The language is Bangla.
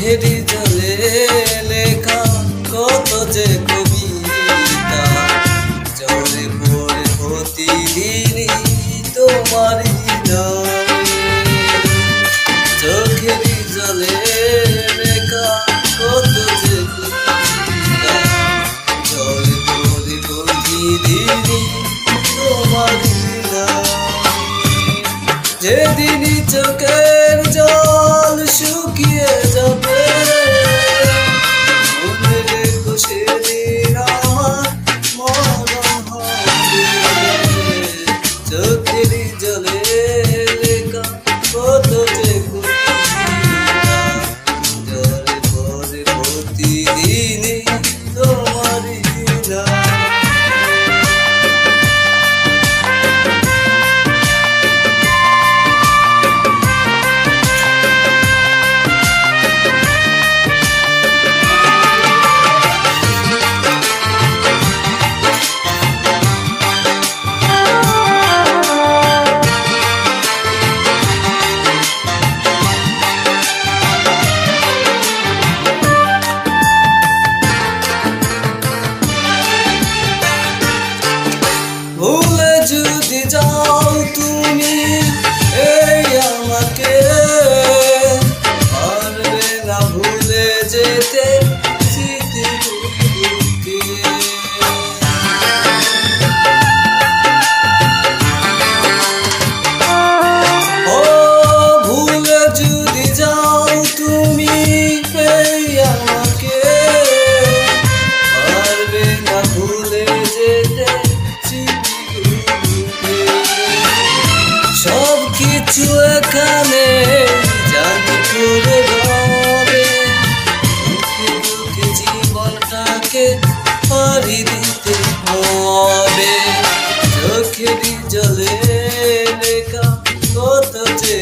চোখেরই জলে লেখা কত যে কবিতা জলে পড়ে প্রতিদিনই তোমারই নামে। চোখেরই জলে লেখা কত যে কবিতা জলে পড়ে প্রতিদিনই তোমারই নামে। যেদিনই চোখের জল শুকিয়ে যাবে মনে রেখো সেদিন আমার মরণ হবে। চোখেরই জলে লেখা কত যে কবিতা জলে পড়ে প্রতিদিনই তোমারই নামে। ভুলে যদি যাও তুমি এই আমাকে পারবে না ভুলে যেতে স্মৃতিগুলোকে। ও ভুলে যদি যাও তুমি এই আমাকে পারবে না ভুলে যেতে। সব কিছু এখানে জানি করে ঘরে দুঃখে দুঃখে জীবনটাকে পাড়ি দিতে হবে। চোখেরই জলে লেখা কত যে